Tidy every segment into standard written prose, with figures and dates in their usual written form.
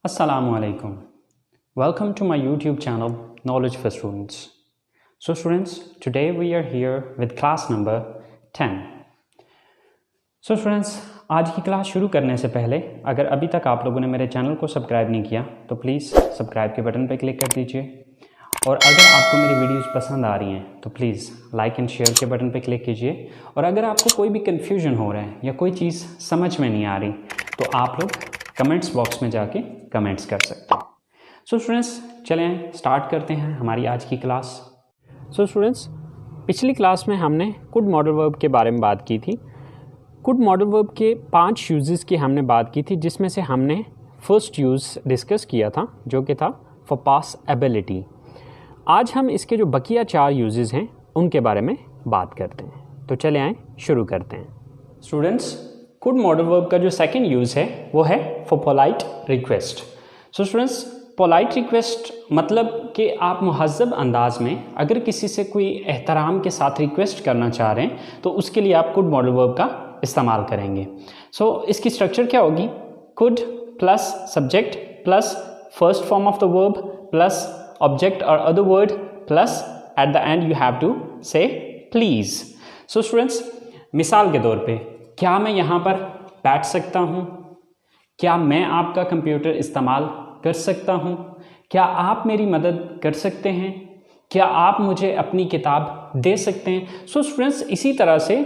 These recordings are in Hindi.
Assalamu alaikum. Welcome to my YouTube channel Knowledge for Students. So students, today we are here with class number 10. So students, आज की क्लास शुरू करने से पहले अगर अभी तक आप लोगों ने मेरे चैनल को सब्सक्राइब नहीं किया तो प्लीज़ सब्सक्राइब के बटन पर क्लिक कर दीजिए। और अगर आपको मेरी वीडियोस पसंद आ रही हैं तो प्लीज़ लाइक एंड शेयर के बटन पर क्लिक कीजिए। और अगर आपको कोई भी कन्फ्यूजन हो रहा है या कोई चीज़ समझ में नहीं आ रही तो आप लोग कमेंट्स बॉक्स में जाके कमेंट्स कर सकते हैं। सो स्टूडेंट्स, चलें स्टार्ट करते हैं हमारी आज की क्लास। सो स्टूडेंट्स, पिछली क्लास में हमने कुड मॉडल वर्ब के बारे में बात की थी। कुड मॉडल वर्ब के 5 यूजेस की हमने बात की थी, जिसमें से हमने फर्स्ट यूज़ डिस्कस किया था जो कि था फॉर पास एबिलिटी। आज हम इसके जो बकिया 4 यूजेस हैं उनके बारे में बात करते हैं। तो चले आएँ शुरू करते हैं। स्टूडेंट्स, कुड मॉडल वर्ब का जो सेकंड यूज़ है वो है for polite request. So students, polite request मतलब कि आप मुहज़्ज़ब अंदाज में अगर किसी से कोई एहतराम के साथ रिक्वेस्ट करना चाह रहे हैं तो उसके लिए आप कुड मॉडल वर्ब का इस्तेमाल करेंगे। सो इसकी स्ट्रक्चर क्या होगी? Could plus subject plus first form of the verb plus object और other word plus at the end you have to say please. So students, मिसाल के तौर पे क्या मैं यहाँ पर बैठ सकता हूँ? क्या मैं आपका कंप्यूटर इस्तेमाल कर सकता हूँ? क्या आप मेरी मदद कर सकते हैं? क्या आप मुझे अपनी किताब दे सकते हैं? सो स्टूडेंट्स, इसी तरह से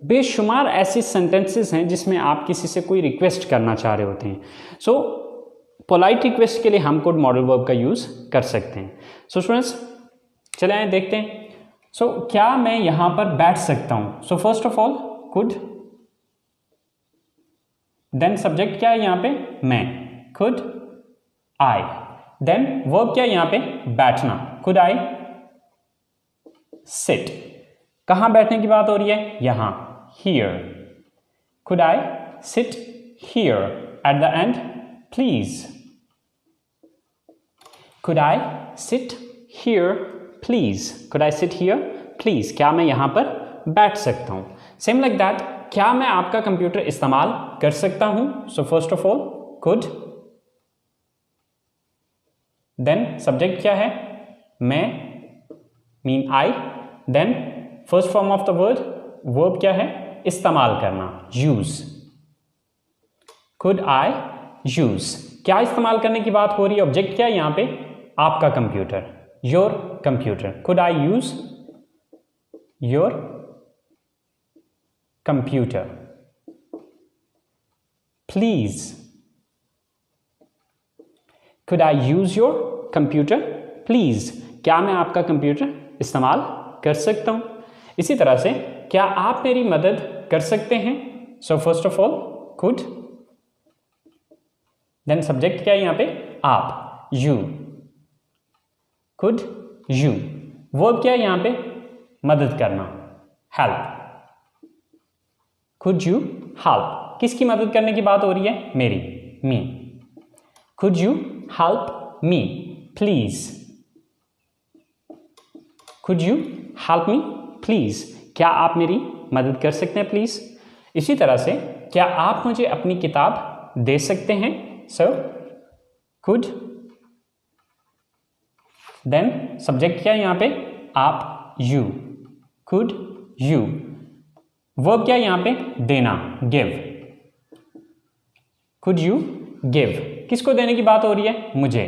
बेशुमार ऐसे सेंटेंसेस हैं जिसमें आप किसी से कोई रिक्वेस्ट करना चाह रहे होते हैं। सो पोलाइट रिक्वेस्ट के लिए हम कुड मॉडल वर्ब का यूज़ कर सकते हैं। सो स्टूडेंट्स, चले आए देखते हैं। सो क्या मैं यहाँ पर बैठ सकता हूँ? So first of all could, then subject क्या है यहाँ पे? मैं, कुड आई। देन वर्ब क्या है यहाँ पे? बैठना, कुड आई सिट। कहाँ बैठने की बात हो रही है? यहाँ, here. Could I sit here? Eight the and please. Could I sit here please? Could I sit here please? क्या मैं यहाँ पर बैठ सकता हूँ? सेम लाइक दैट, क्या मैं आपका कंप्यूटर इस्तेमाल कर सकता हूं? So first of all could, then subject क्या है? मैं, mean I. Then first form of the word, verb क्या है? इस्तेमाल करना, यूज। Could I use? क्या इस्तेमाल करने की बात हो रही है? ऑब्जेक्ट क्या है यहां पे? आपका computer, your computer. Could I use your computer please? Could I use your computer please? क्या मैं आपका कंप्यूटर इस्तेमाल कर सकता हूं? इसी तरह से क्या आप मेरी मदद कर सकते हैं? So first of all could, then subject क्या है यहां पे? आप, you। could you? वर्ब क्या है यहां पे? मदद करना, help। Could you help? किसकी मदद करने की बात हो रही है? मेरी, me। Could you help me please? Could you help me please? क्या आप मेरी मदद कर सकते हैं प्लीज? इसी तरह से क्या आप मुझे अपनी किताब दे सकते हैं? सर, could, देन सब्जेक्ट क्या है यहां पे? आप, you। Could you? वर्ब क्या है यहां पे? देना, गिव। Could you give? किसको देने की बात हो रही है? मुझे।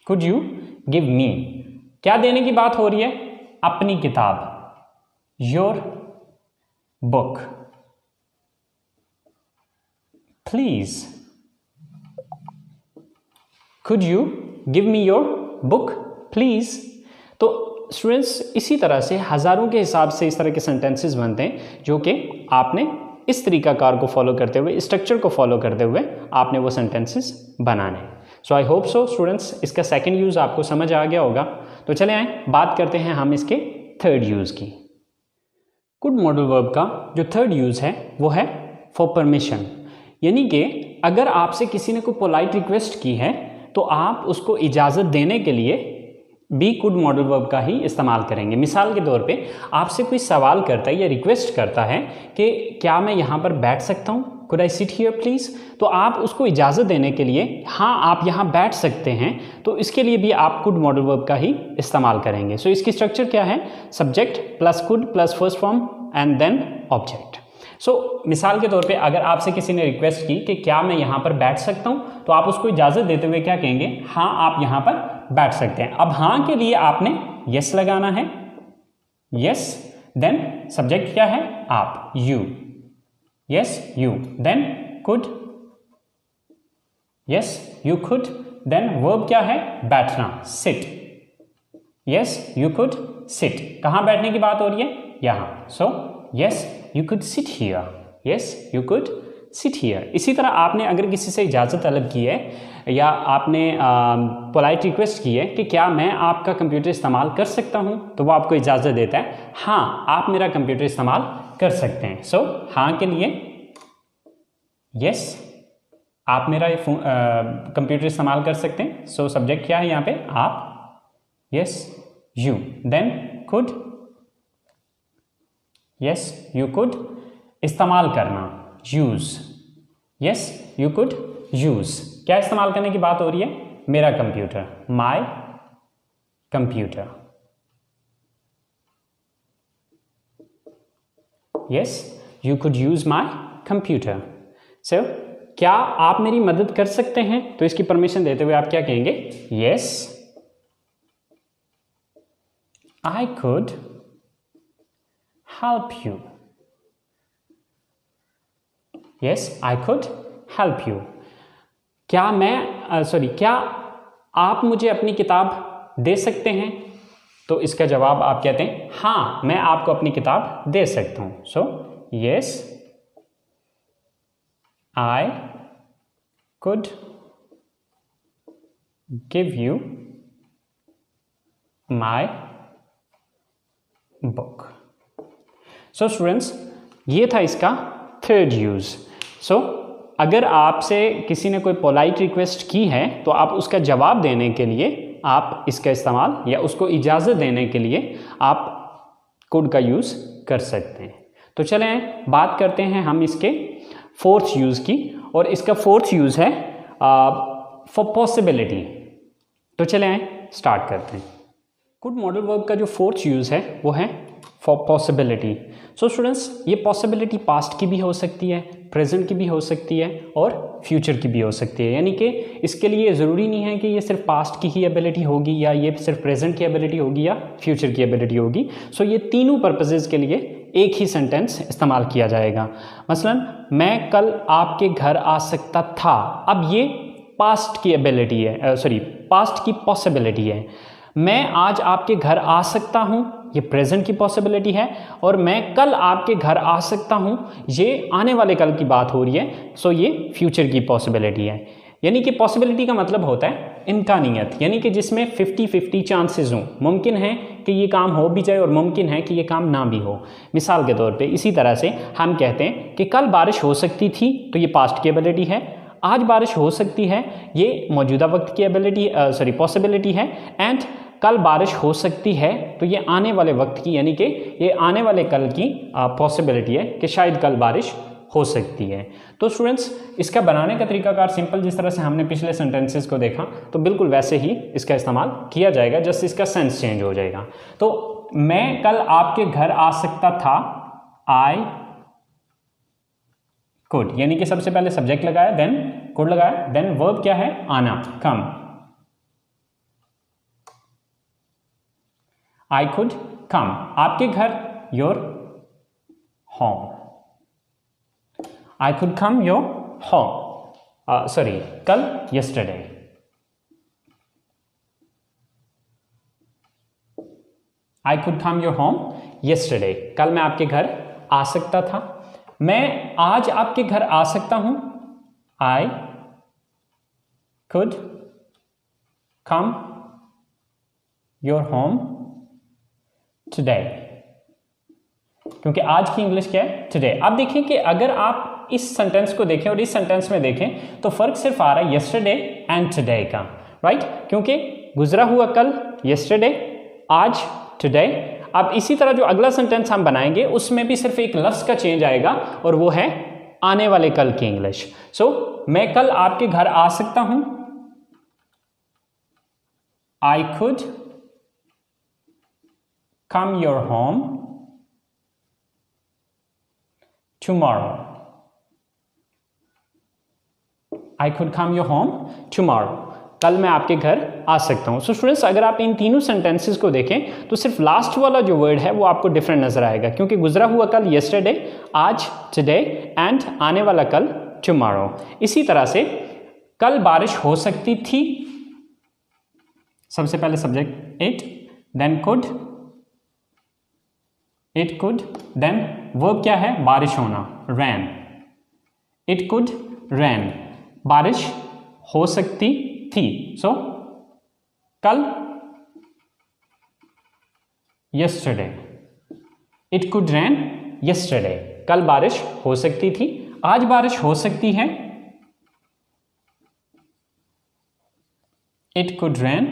Could you give me? क्या देने की बात हो रही है? अपनी किताब, your book please. Could you give me your book please? तो स्टूडेंट्स, इसी तरह से हज़ारों के हिसाब से इस तरह के सेंटेंसेस बनते हैं जो कि आपने इस तरीकाकार को फॉलो करते हुए, स्ट्रक्चर को फॉलो करते हुए आपने वो सेंटेंसेस बनाने। सो आई होप सो स्टूडेंट्स, इसका सेकंड यूज़ आपको समझ आ गया होगा। तो चले आए बात करते हैं हम इसके थर्ड यूज़ की। कुड मॉडल वर्ब का जो थर्ड यूज़ है वो है फॉर परमिशन। यानी कि अगर आपसे किसी ने कोई पोलाइट रिक्वेस्ट की है तो आप उसको इजाज़त देने के लिए भी कुड मॉडल वर्ब का ही इस्तेमाल करेंगे। मिसाल के तौर पे आपसे कोई सवाल करता है या रिक्वेस्ट करता है कि क्या मैं यहाँ पर बैठ सकता हूँ? Could I sit here please, तो आप उसको इजाज़त देने के लिए हाँ आप यहाँ बैठ सकते हैं, तो इसके लिए भी आप कुड मॉडल वर्ब का ही इस्तेमाल करेंगे। सो इसकी स्ट्रक्चर क्या है, subject plus could plus first form and then object. So मिसाल के तौर पे अगर आपसे किसी ने रिक्वेस्ट की कि क्या मैं यहाँ पर बैठ सकता हूँ, तो आप उसको इजाज़त देते हुए क्या कहेंगे, हाँ आप यहाँ पर बैठ सकते हैं। अब हाँ के लिए आपने यस लगाना है, यस, देन सब्जेक्ट क्या है, आप, you, yes you, then could, yes you could, then verb क्या है, बैठना, sit, yes you could sit. कहाँ बैठने की बात हो रही है, यहाँ। So yes you could sit here, yes you could sit here. इसी तरह आपने अगर किसी से इजाज़त तलब की है या आपने पोलाइट रिक्वेस्ट की है कि क्या मैं आपका कंप्यूटर इस्तेमाल कर सकता हूँ, तो वो आपको इजाज़त देता है, हाँ आप मेरा कंप्यूटर इस्तेमाल कर सकते हैं। सो हाँ के लिए यस आप मेरा कंप्यूटर इस्तेमाल कर सकते हैं। सो सब्जेक्ट क्या है यहाँ पे, आप, yes you, then could, yes you could, इस्तेमाल करना, use, yes you could use. क्या इस्तेमाल करने की बात हो रही है, मेरा computer, my computer, yes you could use my computer. So क्या आप मेरी मदद कर सकते हैं, तो इसकी परमिशन देते हुए आप क्या कहेंगे, yes I could help you, yes I could help you। क्या मैं क्या आप मुझे अपनी किताब दे सकते हैं, तो इसका जवाब आप कहते हैं, हाँ मैं आपको अपनी किताब दे सकता हूं। सो yes I could give you my book। So students ये था इसका थर्ड यूज़। सो अगर आपसे किसी ने कोई पोलाइट रिक्वेस्ट की है, तो आप उसका जवाब देने के लिए आप इसका इस्तेमाल या उसको इजाज़त देने के लिए आप कुड का यूज़ कर सकते हैं। तो चलें बात करते हैं हम इसके फोर्थ यूज़ की, और इसका फोर्थ यूज़ है फॉर पॉसिबिलिटी। तो चलें स्टार्ट करते हैं। कुड मॉडल वर्ब का जो फोर्थ यूज़ है वो है फॉर पॉसिबिलिटी। सो स्टूडेंट्स ये पॉसिबिलिटी पास्ट की भी हो सकती है, प्रेजेंट की भी हो सकती है और फ्यूचर की भी हो सकती है। यानी कि इसके लिए ज़रूरी नहीं है कि ये सिर्फ पास्ट की ही एबिलिटी होगी या ये सिर्फ प्रेजेंट की एबिलिटी होगी या फ्यूचर की एबिलिटी होगी। सो ये तीनों पर्पसेस के लिए एक ही सेंटेंस इस्तेमाल किया जाएगा। मसलन मैं कल आपके घर आ सकता था, अब ये पास्ट की एबिलिटी है, पास्ट की पॉसिबिलिटी है। मैं आज आपके घर आ सकता हूँ, ये प्रेजेंट की पॉसिबिलिटी है, और मैं कल आपके घर आ सकता हूँ, ये आने वाले कल की बात हो रही है। सो ये फ्यूचर की पॉसिबिलिटी है। यानी कि पॉसिबिलिटी का मतलब होता है इम्कानियत, यानी कि जिसमें 50-50 चांसेस हों। मुमकिन है कि ये काम हो भी जाए और मुमकिन है कि ये काम ना भी हो। मिसाल के तौर पे इसी तरह से हम कहते हैं कि कल बारिश हो सकती थी, तो ये पास्ट की एबिलिटी है। आज बारिश हो सकती है, ये मौजूदा वक्त की एबिलिटी पॉसिबिलिटी है। एंड कल बारिश हो सकती है, तो ये आने वाले वक्त की यानी कि ये आने वाले कल की पॉसिबिलिटी है कि शायद कल बारिश हो सकती है। तो स्टूडेंट्स इसका बनाने का तरीकाकार सिंपल, जिस तरह से हमने पिछले सेंटेंसेस को देखा, तो बिल्कुल वैसे ही इसका इस्तेमाल किया जाएगा, जस्ट इसका सेंस चेंज हो जाएगा। तो मैं कल आपके घर आ सकता था, आई कुड, यानी कि सबसे पहले सब्जेक्ट लगाया, देन कुड लगाया, देन वर्ब क्या है, आना, कम। I could come, आपके घर, your home। I could come your home, कल, yesterday। I could come your home yesterday, कल मैं आपके घर आ सकता था। मैं आज आपके घर आ सकता हूं, I could come your home today, क्योंकि आज की इंग्लिश क्या है, today। अब देखें कि अगर आप इस सेंटेंस को देखें और इस सेंटेंस में देखें, तो फर्क सिर्फ आ रहा है yesterday and today का, राइट? क्योंकि गुजरा हुआ कल yesterday, आज today। अब इसी तरह जो अगला सेंटेंस हम बनाएंगे उसमें भी सिर्फ एक लफ्ज का चेंज आएगा, और वो है आने वाले कल की इंग्लिश। सो मैं कल आपके घर आ सकता हूं, I could come your home tomorrow. I could come your home tomorrow. कल मैं आपके घर आ सकता हूं। सो स्टूडेंट्स, अगर आप इन तीनों सेंटेंसेस को देखें तो सिर्फ लास्ट वाला जो वर्ड है वो आपको डिफरेंट नजर आएगा, क्योंकि गुजरा हुआ कल yesterday, आज today एंड आने वाला कल tomorrow। इसी तरह से कल बारिश हो सकती थी, सबसे पहले subject it, then could, it could, then verb क्या है, बारिश होना, rain, it could rain, बारिश हो सकती थी। सो कल yesterday, it could rain yesterday, कल बारिश हो सकती थी, आज बारिश हो सकती है, it could rain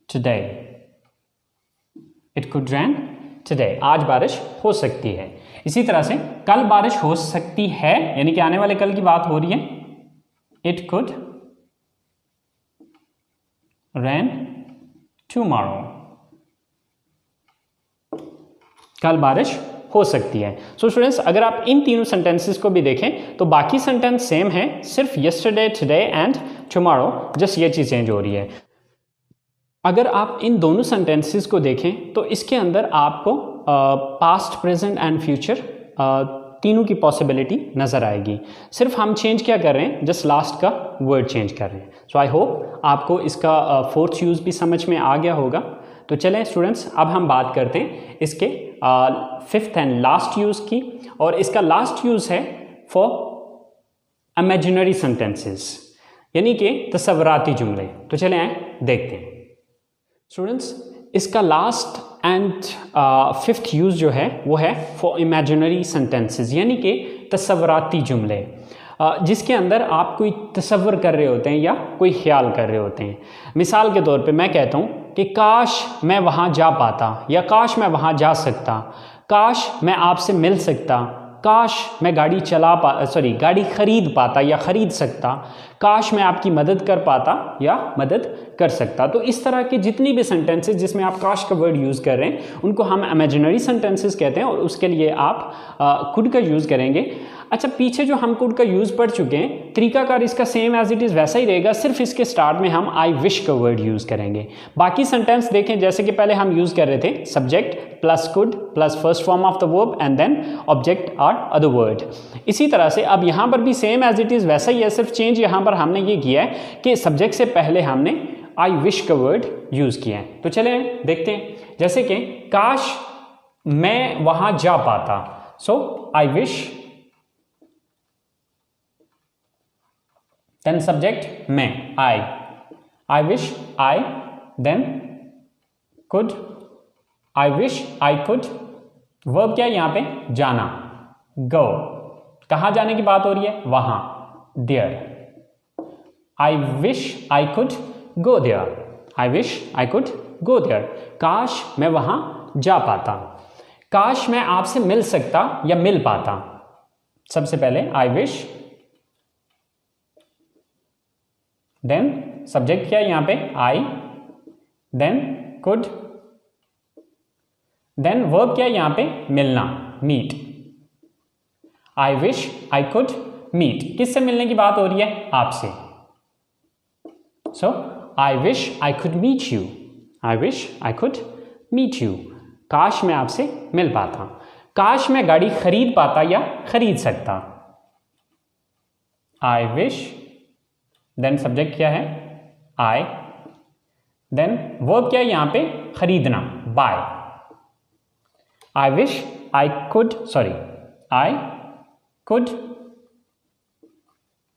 today, it could rain today, आज बारिश हो सकती है। इसी तरह से कल बारिश हो सकती है, यानी कि आने वाले कल की बात हो रही है, it could rain tomorrow, कल बारिश हो सकती है। सो स्टूडेंट्स, अगर आप इन तीनों सेंटेंसेस को भी देखें तो बाकी सेंटेंस सेम है, सिर्फ yesterday, today and tomorrow, just ये चीज चेंज हो रही है। अगर आप इन दोनों सेंटेंसेस को देखें तो इसके अंदर आपको पास्ट, प्रेजेंट एंड फ्यूचर तीनों की पॉसिबिलिटी नज़र आएगी। सिर्फ हम चेंज क्या कर रहे हैं, जस्ट लास्ट का वर्ड चेंज कर रहे हैं। सो आई होप आपको इसका फोर्थ यूज़ भी समझ में आ गया होगा। तो चलें स्टूडेंट्स, अब हम बात करते हैं इसके फिफ्थ एंड लास्ट यूज़ की, और इसका लास्ट यूज़ है फॉर इमेजिनरी सेंटेंसेस, यानी कि तसव्वुराती जुमले। तो चलें आए देखते हैं स्टूडेंट्स, इसका लास्ट एंड फिफ्थ यूज़ जो है वो है फॉर इमेजिनरी सेंटेंसेस, यानी कि तसव्वुराती जुमले, जिसके अंदर आप कोई तसव्वुर कर रहे होते हैं या कोई ख्याल कर रहे होते हैं। मिसाल के तौर पे मैं कहता हूँ कि काश मैं वहाँ जा पाता, या काश मैं वहाँ जा सकता, काश मैं आपसे मिल सकता, काश मैं गाड़ी खरीद पाता या खरीद सकता, काश मैं आपकी मदद कर पाता या मदद कर सकता। तो इस तरह के जितनी भी सेंटेंसेस जिसमें आप काश का वर्ड यूज़ कर रहे हैं उनको हम इमेजिनरी सेंटेंसेस कहते हैं, और उसके लिए आप कुड का यूज़ करेंगे। अच्छा, पीछे जो हम कुड का यूज़ पढ़ चुके हैं, तरीकाकार इसका सेम एज इट इज़ वैसा ही रहेगा, सिर्फ इसके स्टार्ट में हम आई विश का वर्ड यूज़ करेंगे। बाकी सेंटेंस देखें, जैसे कि पहले हम यूज़ कर रहे थे subject plus could plus first form of the verb and then object और अदर वर्ड। इसी तरह से अब यहाँ पर भी सेम एज इट इज़ वैसा ही है, सिर्फ चेंज यहाँ पर हमने ये किया है कि सब्जेक्ट से पहले हमने आई विश का वर्ड यूज़ किया है। तो चले देखते हैं, जैसे कि काश मैं वहाँ जा पाता, so I wish, then subject मैं, I wish I, then could, I wish I could, verb क्या है यहाँ पे, जाना, go, कहाँ जाने की बात हो रही है, वहाँ, there, I wish I could go there, I wish I could go there, काश मैं वहाँ जा पाता, काश मैं आपसे मिल सकता या मिल पाता। सबसे पहले I wish, देन सब्जेक्ट क्या है यहाँ पे, I, then could, then verb क्या है यहाँ पे, मिलना, meet, I wish I could meet, किससे मिलने की बात हो रही है, आपसे। So I wish I could meet you, I wish I could meet you, काश मैं आपसे मिल पाता, काश मैं गाड़ी खरीद पाता या खरीद सकता, आई विश, देन सब्जेक्ट क्या है, आई, देन वर्ब क्या है यहाँ पे, खरीदना, buy, I wish I could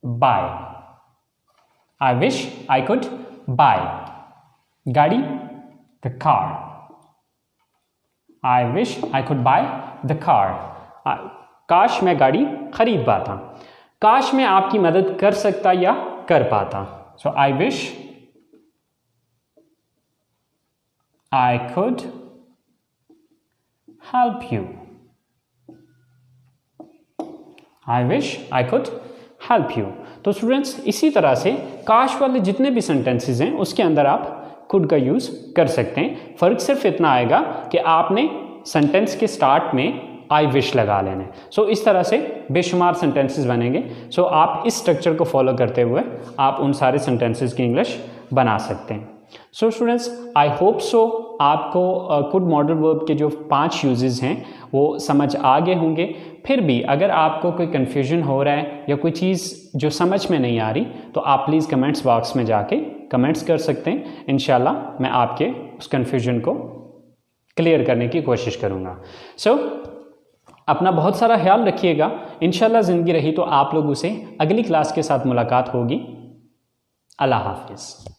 buy, I wish I could buy गाड़ी, the car, I wish I could buy the car, काश मैं गाड़ी खरीद पाता, काश मैं आपकी मदद कर सकता या कर पाता। So I wish I could help you, I wish I could help you. तो स्टूडेंट्स इसी तरह से काश वाले जितने भी सेंटेंसेस हैं उसके अंदर आप कुड का यूज़ कर सकते हैं। फ़र्क सिर्फ इतना आएगा कि आपने सेंटेंस के स्टार्ट में आई विश लगा लेना है। सो इस तरह से बेशुमार सेंटेंसेस बनेंगे। सो आप इस स्ट्रक्चर को फॉलो करते हुए आप उन सारे सेंटेंसेस की इंग्लिश बना सकते हैं। So students I hope so आपको कुड मॉडल वर्ब के जो 5 यूजेस हैं वो समझ आ गए होंगे। फिर भी अगर आपको कोई कन्फ्यूजन हो रहा है या कोई चीज़ जो समझ में नहीं आ रही तो आप प्लीज़ कमेंट्स बॉक्स में जाके कमेंट्स कर सकते हैं। इंशाल्लाह मैं आपके उस कन्फ्यूजन को क्लियर करने की कोशिश करूँगा। सो अपना बहुत सारा ख्याल रखिएगा। इंशाल्लाह ज़िंदगी रही तो आप लोगों से अगली क्लास के साथ मुलाकात होगी। अल्लाह हाफिज़।